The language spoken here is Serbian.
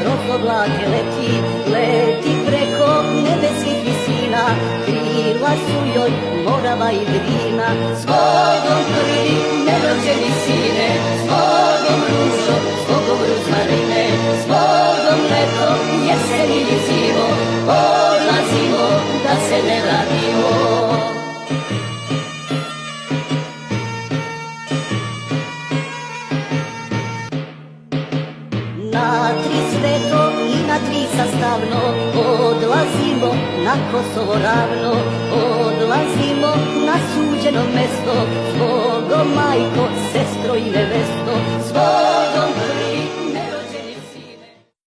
kroz oblake leti, leti preko nebeskih visina, krila su joj Morava i Drina. Zbogom prvi nerođeni sine, zbogom ružo, zbogom ruzmarine, zbogom leto, jesen ili zimo, odlazimo da se ne vratimo. Na tri sveto i na tri sastavno odlazimo na Kosovo ravno, odlazimo na suđeno mesto, zbogom majko, sestro i nevesto, zbogom prvi